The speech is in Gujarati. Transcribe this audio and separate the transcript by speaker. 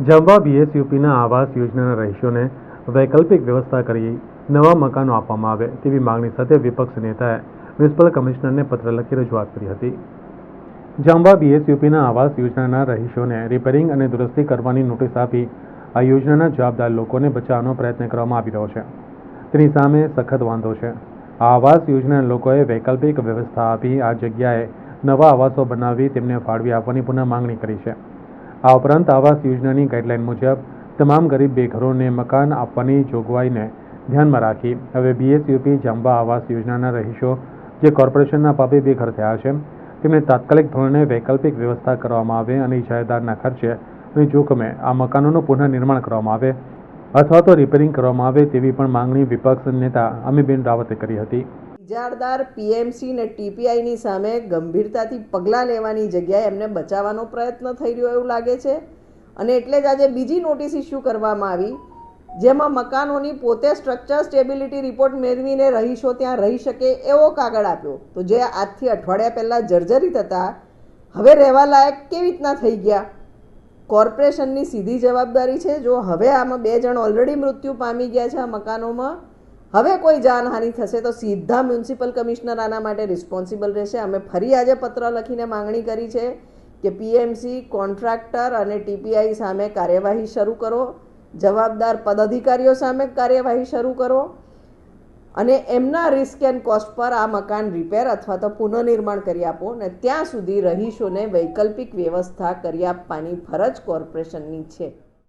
Speaker 1: જાંબા બીએસયુપીના આવાસ યોજનાના રહીશોને વૈકલ્પિક વ્યવસ્થા કરી નવા મકાનો આપવામાં આવે તેવી માંગણી સાથે વિપક્ષ નેતાએ મ્યુનિસિપલ કમિશનરને પત્ર લખી રજૂઆત કરી હતી. જાંબા બીએસયુપીના આવાસ યોજનાના રહીશોને રિપેરિંગ અને દુરસ્તી કરવાની નોટિસ આપી આ યોજનાના જવાબદાર લોકોને બચાવવાનો પ્રયત્ન કરવામાં આવી રહ્યો છે. તેની સામે સખત વાંધો છે. આ આવાસ યોજનાના લોકોએ વૈકલ્પિક વ્યવસ્થા આપી આ જગ્યાએ નવા આવાસો બનાવી તેમને ફાળવી આપવાની પુનઃ માંગણી કરી છે. આ ઉપરાંત આવાસ યોજનાની ગાઈડલાઈન મુજબ તમામ ગરીબ બેઘરોને મકાન આપવાની જોગવાઈને ધ્યાનમાં રાખી હવે બીએસયુપી જાંબા આવાસ યોજનાના રહીશો જે કોર્પોરેશનના પાપે બેઘર થયા છે તેમને તાત્કાલિક ધોરણે વૈકલ્પિક વ્યવસ્થા કરવામાં આવે અને ઇજારાદારના ખર્ચે અને જોખમે આ મકાનોનું પુનઃનિર્માણ કરવામાં આવે અથવા તો રિપેરિંગ કરવામાં આવે તેવી પણ માંગણી વિપક્ષ નેતા અમીબેન રાવતે કરી હતી.
Speaker 2: ઇજારદાર પીએમસી ને ટીપીઆઈની સામે ગંભીરતાથી પગલાં લેવાની જગ્યાએ એમને બચાવવાનો પ્રયત્ન થઈ રહ્યો એવું લાગે છે અને એટલે જ આજે બીજી નોટિસ ઇસ્યુ કરવામાં આવી જેમાં મકાનોની પોતે સ્ટ્રક્ચર સ્ટેબિલિટી રિપોર્ટ મેળવીને રહીશો ત્યાં રહી શકે એવો કાગળ આપ્યો. તો જે આજથી અઠવાડિયા પહેલાં જર્જરિત હતા હવે રહેવા લાયક કેવી રીતના થઈ ગયા? કોર્પોરેશનની સીધી જવાબદારી છે. જો હવે આમાં 2 જણ ઓલરેડી મૃત્યુ પામી ગયા છે આ મકાનોમાં, હવે કોઈ જાનહાનિ થશે તો સીધા મ્યુનિસિપલ કમિશનર આના માટે રિસ્પોન્સિબલ રહેશે. અમે ફરી આજે પત્ર લખીને માંગણી કરી છે કે પીએમસી, કોન્ટ્રાક્ટર અને ટીપીઆઈ સામે કાર્યવાહી શરૂ કરો, જવાબદાર પદાધિકારીઓ સામે કાર્યવાહી શરૂ કરો અને એમના રિસ્ક એન્ડ કોસ્ટ પર આ મકાન રિપેર અથવા તો પુનઃનિર્માણ કરી આપો ને ત્યાં સુધી રહીશોને વૈકલ્પિક વ્યવસ્થા કરી આપવાની ફરજ કોર્પોરેશનની છે.